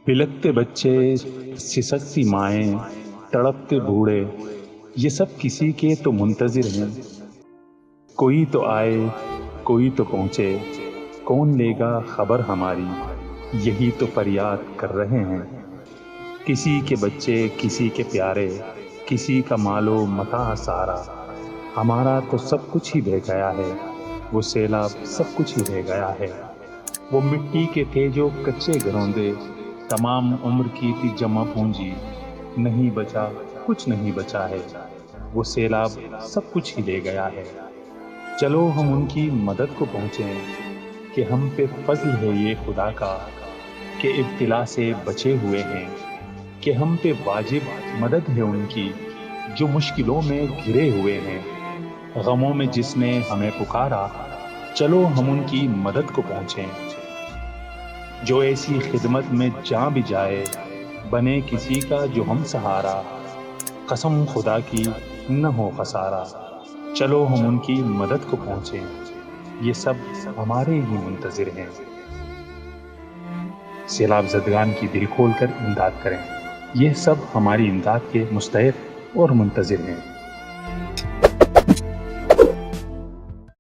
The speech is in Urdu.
بلکتے بچے، سسکتی مائیں، تڑپتے بوڑھے، یہ سب کسی کے تو منتظر ہیں۔ کوئی تو آئے، کوئی تو پہنچے، کون لے گا خبر ہماری، یہی تو فریاد کر رہے ہیں۔ کسی کے بچے، کسی کے پیارے، کسی کا مال و متاع سارا، ہمارا تو سب کچھ ہی بہہ گیا ہے، وہ سیلاب سب کچھ ہی رہ گیا ہے۔ وہ مٹی کے تھے جو کچے گھروں دے، تمام عمر کی تھی جمع پونجی، نہیں بچا، کچھ نہیں بچا ہے، وہ سیلاب سب کچھ ہی لے گیا ہے۔ چلو ہم ان کی مدد کو پہنچیں، کہ ہم پہ فضل ہے یہ خدا کا، کہ ابتلا سے بچے ہوئے ہیں، کہ ہم پہ واجب مدد ہے ان کی، جو مشکلوں میں گھرے ہوئے ہیں۔ غموں میں جس نے ہمیں پکارا، چلو ہم ان کی مدد کو پہنچیں۔ جو ایسی خدمت میں جاں بھی جائے، بنے کسی کا جو ہم سہارا، قسم خدا کی نہ ہو خسارہ، چلو ہم ان کی مدد کو پہنچیں، یہ سب ہمارے ہی منتظر ہیں۔ سیلاب زدگان کی دل کھول کر امداد کریں، یہ سب ہماری امداد کے مستحق اور منتظر ہیں۔